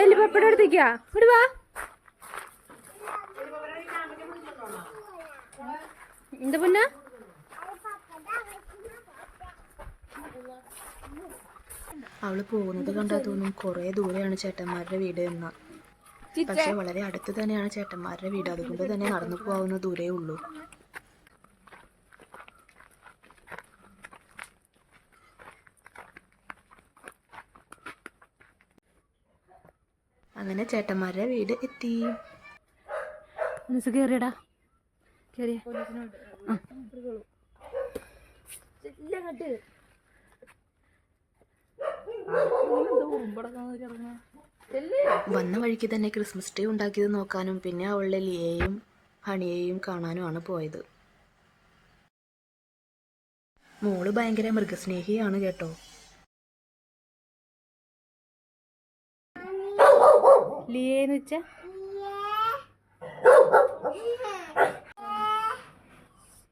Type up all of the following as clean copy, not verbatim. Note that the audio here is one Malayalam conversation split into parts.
വലിയ പപ്പടം എടുത്തേക്കാ ഇവിടെ വാ. എന്താ പൊന്ന അവള് പോകുന്നത് കണ്ടാ തോന്നും കുറെ ദൂരെയാണ് ചേട്ടന്മാരുടെ വീട് എന്ന. പക്ഷെ വളരെ അടുത്ത് തന്നെയാണ് ചേട്ടന്മാരുടെ വീട്. അതുകൊണ്ട് തന്നെ നടന്നു പോകാവുന്ന ദൂരേ ഉള്ളൂ. അങ്ങനെ ചേട്ടന്മാരുടെ വീട് എത്തി. കേറിയടാ കേറിയ വന്ന വഴിക്ക് തന്നെ ക്രിസ്മസ് ട്രീ ഉണ്ടാക്കിയത് നോക്കാനും പിന്നെ അവളുടെ ലിയയെയും ഹണിയെയും കാണാനുമാണ് പോയത്. മോള് ഭയങ്കര മൃഗസ്നേഹിയാണ് കേട്ടോ. ലിയെന്ന് വെച്ച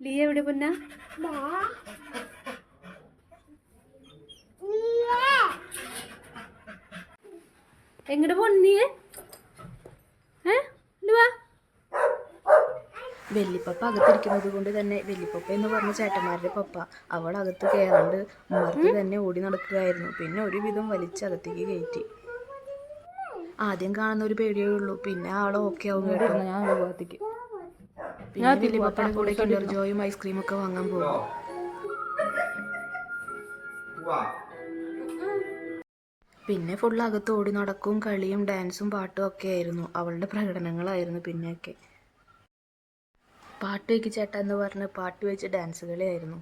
ലിയ എവിടെ പൊന്ന? എങ്ങോട്ട് പോണീ? വെല്ലിപ്പപ്പ അകത്തിരിക്കുന്നത് കൊണ്ട് തന്നെ വെല്ലിപ്പപ്പ എന്ന് പറഞ്ഞ ചേട്ടന്മാരുടെ പപ്പ അവൾ അകത്ത് കയറാണ്ട് ഉമ്മർത്തി തന്നെ ഓടി നടക്കുകയായിരുന്നു. പിന്നെ ഒരുവിധം വലിച്ചകത്തേക്ക് കയറ്റി. ആദ്യം കാണുന്ന ഒരു പേടിയേ ഉള്ളൂ, പിന്നെ ആള് ഓക്കെ ആവും കേട്ടോ. പിന്നെ വെല്ലിപ്പപ്പയുടെ കൂടെ കിൻഡർ ജോയും ഐസ്ക്രീം ഒക്കെ വാങ്ങാൻ പോകും. പിന്നെ ഫുള്ള് അകത്ത് ഓടി നടക്കും, കളിയും ഡാൻസും പാട്ടും ഒക്കെ ആയിരുന്നു. അവളുടെ പ്രകടനങ്ങളായിരുന്നു പിന്നെയൊക്കെ. പാട്ട് വെക്ക് ചേട്ടാ എന്ന് പറഞ്ഞ് പാട്ട് വെച്ച് ഡാൻസ് കളിയായിരുന്നു.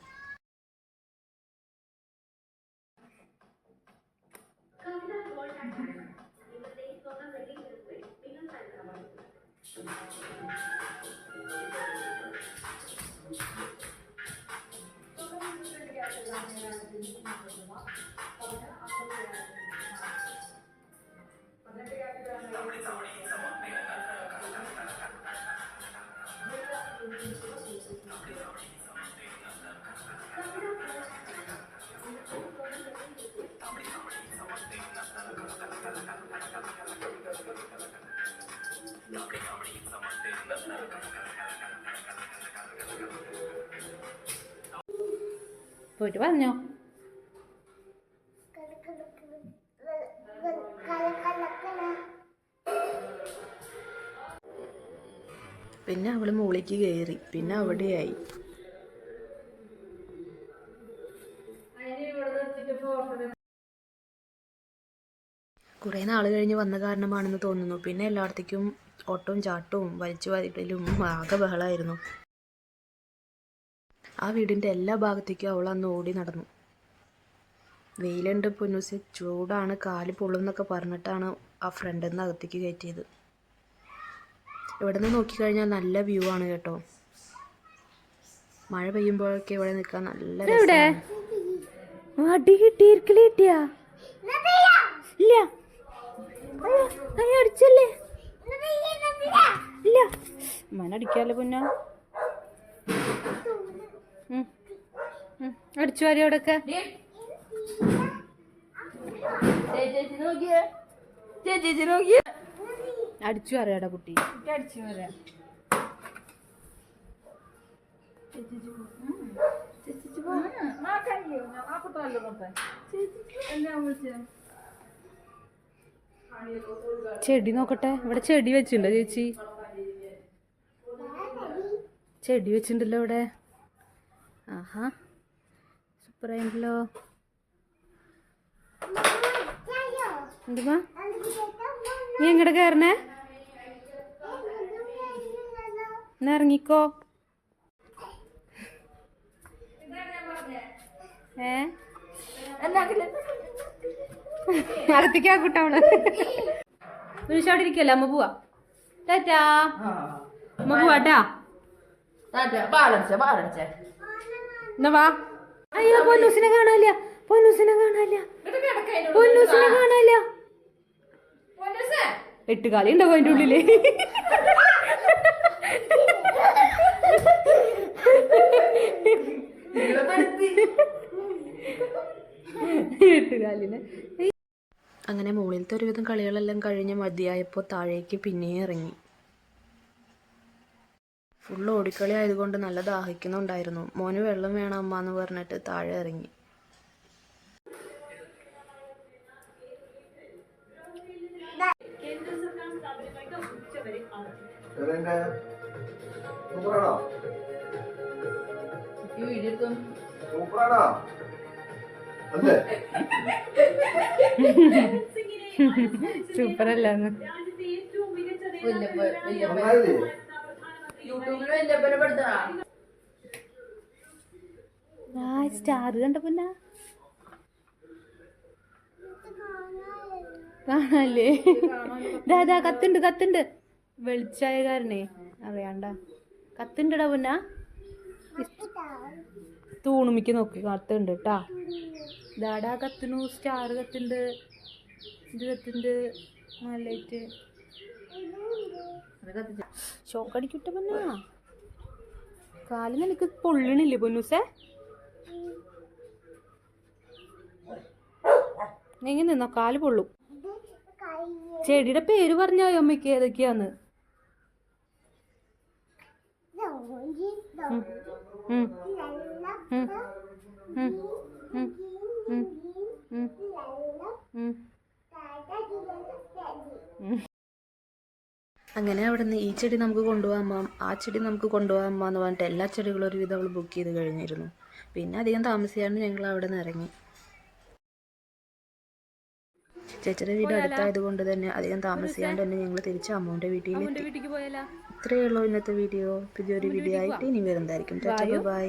പോയിട്ട് പറഞ്ഞോ. പിന്നെ അവള് മുകളിലേക്ക് കയറി. പിന്നെ അവിടെയായി. കുറെ നാൾ കഴിഞ്ഞ് വന്ന കാരണമാണെന്ന് തോന്നുന്നു. പിന്നെ എല്ലായിടത്തേക്കും ഓട്ടവും ചാട്ടവും വലിച്ചു വാരിടലും ആകെ ബഹളമായിരുന്നു. ആ വീടിൻ്റെ എല്ലാ ഭാഗത്തേക്കും അവൾ അന്ന് ഓടി നടന്നു. വെയിലുണ്ട് പൊന്നൂസ്, ചൂടാണ്, കാല് പൊള്ളുന്നൊക്കെ പറഞ്ഞിട്ടാണ് ആ ഫ്രണ്ടിൽ നിന്ന് അകത്തേക്ക് കയറ്റിയത്. ഇവിടെ നിന്ന് നോക്കിക്കഴിഞ്ഞാൽ നല്ല വ്യൂ ആണ് കേട്ടോ. മഴ പെയ്യുമ്പോഴൊക്കെ ഇവിടെ നിൽക്കാൻ നല്ല മനടിക്കാലോ പൊന്ന. അടിച്ചു വാരി അവിടെയൊക്കെ. അടിച്ചു അറിയാടാ കുട്ടി. അടിച്ചു പറയാ ചെടി നോക്കട്ടെ. ഇവിടെ ചെടി വെച്ചിട്ടുണ്ടോ ചേച്ചി? ചെടി വെച്ചിട്ടുണ്ടല്ലോ ഇവിടെ. ആഹാ സൂപ്പറായിട്ടുണ്ടല്ലോ. എന്തുവാ നീ എങ്ങടെ കയറണേ? എന്നാ ഇറങ്ങിക്കോ. അകത്തേക്കാ കൂട്ടവള്. ഒരു ഷോട്ട് ഇരിക്കല്ലേ, അമ്മ പോവാ. ടാറ്റാ അമ്മ പോവാട്ടാ. എന്നാ വാ. അയ്യോ പൊന്നൂസിനെ കാണാനില്ല, പൊന്നൂസിനെ കാണാനില്ല, പൊന്നൂസിനെ കാണാനില്ല. 8 കാലി ഉണ്ടാവും അതിൻ്റെ ഉള്ളില്. അങ്ങനെ മുകളിലത്തെ ഒരുവിധം കളികളെല്ലാം കഴിഞ്ഞ് മതിയായപ്പോൾ താഴേക്ക് പിന്നെയും ഇറങ്ങി. ഫുള്ള് ഓടിക്കളി ആയതുകൊണ്ട് നല്ല ദാഹിക്കുന്നുണ്ടായിരുന്നു. മോന് വെള്ളം വേണം അമ്മ എന്ന് പറഞ്ഞിട്ട് താഴെ ഇറങ്ങി. സൂപ്പറല്ലാന്ന് സ്റ്റാർ കണ്ടപ്പോന്നാ കാണാല്ലേ? ദാ കത്തുണ്ട് വെളിച്ചായ കാരനെ അറിയാണ്ട കത്തുണ്ടടാ പൊന്നാ. തൂണുമിക്ക് നോക്കി കത്തുണ്ട് കേട്ടാ. ദാടാ കത്തുന്നു, സ്റ്റാർ കത്തുണ്ട്, ഇത് കത്തുണ്ട്, നല്ലതായിട്ട് ഷോക്കടിക്കിട്ട പൊന്നാ. കാല് നിനക്ക് പൊള്ളണില്ലേ പൊന്നൂസേ? എങ്ങനെ നിന്നോ കാല് പൊള്ളും. ചെടിയുടെ പേര് പറഞ്ഞോ അമ്മയ്ക്ക് ഏതൊക്കെയാന്ന്? അങ്ങനെ അവിടെ നിന്ന് ഈ ചെടി നമുക്ക് കൊണ്ടുപോകാം ആ ചെടി നമുക്ക് കൊണ്ടുപോകാം എന്ന് പറഞ്ഞിട്ട് എല്ലാ ചെടികളും ഒരുവിധം അവൾ ബുക്ക് ചെയ്ത് കഴിഞ്ഞിരുന്നു. പിന്നെ അധികം താമസിയാണ്ട് ഞങ്ങൾ അവിടെ നിന്ന് ഇറങ്ങി. ചേച്ചിയുടെ വീട് അടുത്തായതുകൊണ്ട് തന്നെ അധികം താമസിയാണ്ട് തന്നെ ഞങ്ങൾ തിരിച്ച് അമ്മൂൻ്റെ വീട്ടിലെത്തി. ഇത്രയേ ഉള്ളൂ ഇന്നത്തെ വീഡിയോ. പുതിയൊരു വീഡിയോ ആയിട്ട് ഇനി വരുന്നതായിരിക്കും. ബൈ.